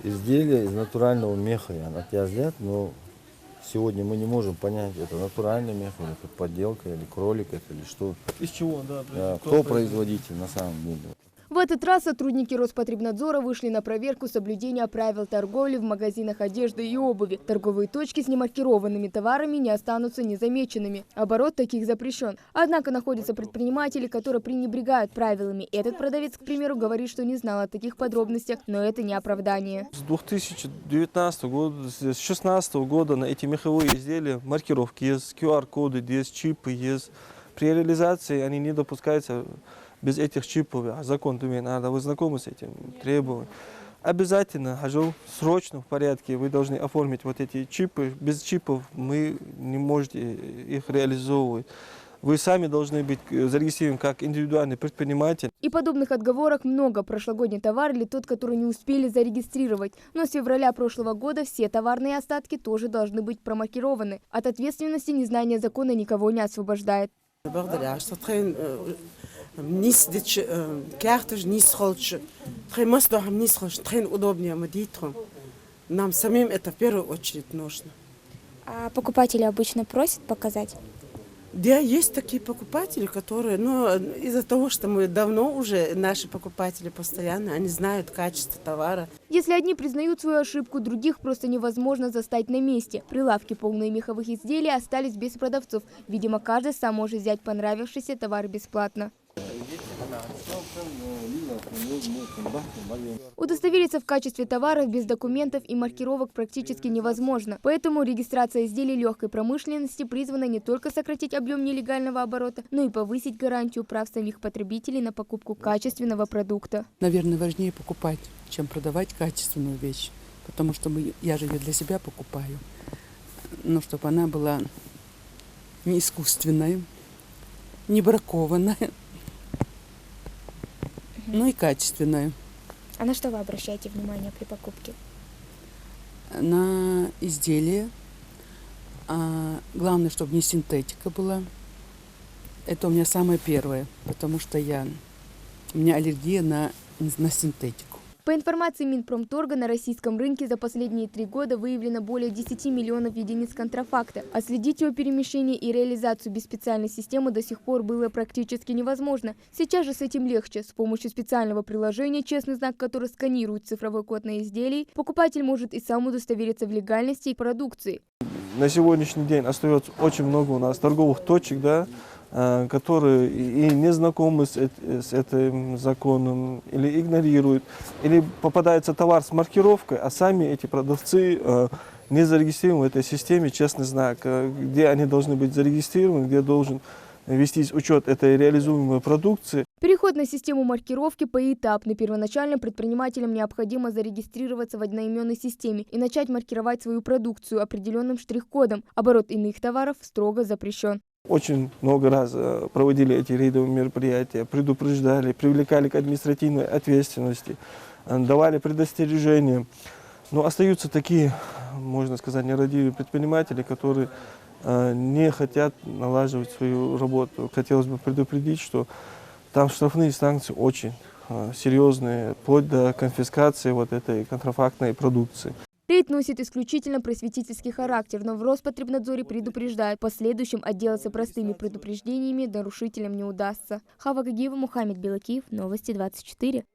изделия из натурального меха отъездят, но сегодня мы не можем понять, это натуральный мех, или это подделка, или кролик, это, или что. Из чего, да? Кто производитель на самом деле. В этот раз сотрудники Роспотребнадзора вышли на проверку соблюдения правил торговли в магазинах одежды и обуви. Торговые точки с немаркированными товарами не останутся незамеченными. Оборот таких запрещен. Однако находятся предприниматели, которые пренебрегают правилами. Этот продавец, к примеру, говорит, что не знал о таких подробностях, но это не оправдание. С 2019 года, с 2016 года на эти меховые изделия маркировки есть, QR-коды есть, чипы есть. При реализации они не допускаются без этих чипов, а закон надо, вы знакомы с этим требованием. Обязательно, срочно в порядке, вы должны оформить вот эти чипы. Без чипов вы не можете их реализовывать. Вы сами должны быть зарегистрированы как индивидуальный предприниматель. И подобных отговорок много. Прошлогодний товар или тот, который не успели зарегистрировать. Но с февраля прошлого года все товарные остатки тоже должны быть промаркированы. От ответственности незнание закона никого не освобождает. Нам самим это в первую очередь нужно. А покупатели обычно просят показать? Да, есть такие покупатели, которые, из-за того, что мы давно уже, наши покупатели постоянно, они знают качество товара. Если одни признают свою ошибку, других просто невозможно застать на месте. Прилавки, полные меховых изделий, остались без продавцов. Видимо, каждый сам может взять понравившийся товар бесплатно. Удостовериться в качестве товаров без документов и маркировок практически невозможно. Поэтому регистрация изделий легкой промышленности призвана не только сократить объем нелегального оборота, но и повысить гарантию прав самих потребителей на покупку качественного продукта. Наверное, важнее покупать, чем продавать качественную вещь. Потому что я же ее для себя покупаю. Но чтобы она была не искусственная, не бракованная, но и качественная. А на что вы обращаете внимание при покупке? На изделие. Главное, чтобы не синтетика была. Это у меня самое первое, потому что у меня аллергия на синтетику. По информации Минпромторга, на российском рынке за последние 3 года выявлено более 10 миллионов единиц контрафакта. А следить его перемещение и реализацию без специальной системы до сих пор было практически невозможно. Сейчас же с этим легче. С помощью специального приложения «Честный знак», который сканирует цифровой код на изделии, покупатель может и сам удостовериться в легальности и продукции. На сегодняшний день остается очень много у нас торговых точек, которые и не знакомы с этим законом, или игнорируют, или попадается товар с маркировкой, а сами эти продавцы не зарегистрированы в этой системе «Честный знак», где они должны быть зарегистрированы, где должен вестись учет этой реализуемой продукции. Переход на систему маркировки поэтапный. Первоначально предпринимателям необходимо зарегистрироваться в одноименной системе и начать маркировать свою продукцию определенным штрих-кодом. Оборот иных товаров строго запрещен. Очень много раз проводили эти рейдовые мероприятия, предупреждали, привлекали к административной ответственности, давали предостережения. Но остаются такие, можно сказать, нерадивые предприниматели, которые не хотят налаживать свою работу. Хотелось бы предупредить, что там штрафные санкции очень серьезные, вплоть до конфискации вот этой контрафактной продукции. Рейд носит исключительно просветительский характер, но в Роспотребнадзоре предупреждают, в последующем отделаться простыми предупреждениями нарушителям не удастся. Хава Гагиева, Мухаммед Белакиев, Новости 24.